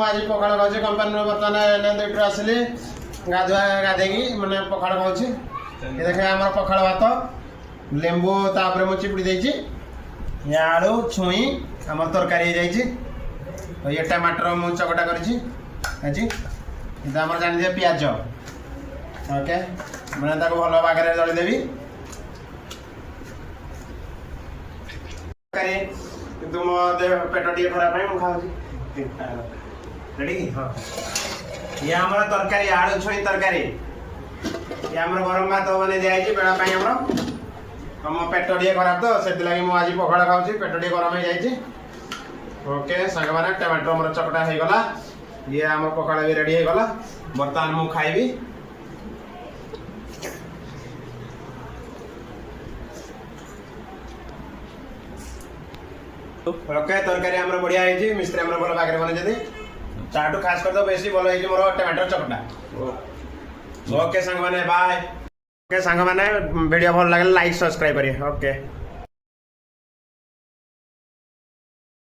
आज पखाड़ खाऊँ कंपानी बर्तमान दुईटर आसली गाधुआ गाधेगी मैंने पखाड़ खाऊँ ये देखे आम पखाड़ भात लेंबू तापर मुझे चिपुड़ी देती ये आलू छुई आम तरकारी ये टमाटर मु चकटा कर जानी पिज ओके मैंने भल भागे दलिदेवी किंतु मो देह पेट टे खराब है खाऊँ रेडी हाँ ये आम तरकारी आलू छुई तरकारी ये आम गरम भात मैंने दिखाई बेला हम पेट टे खराब तो से लगे मुझे आज पखाड़ खाऊँ पेट टे गरम हो जाए ओके सांग मैंने टमाटर मोर चकटा हो गला ये आम पखाड़ भी रेडी हो गला बर्तमान मु खाइबी ओके तरकारी आम बढ़िया है मिस्त्री आम भल भागे बने चाटू खास कर तो बेसी भल है मोर टमाटर चकटा ओके सांग मैंने बाय ओके सांग मैंने वीडियो भल लगे लाइक सब्सक्राइब करिए ओके।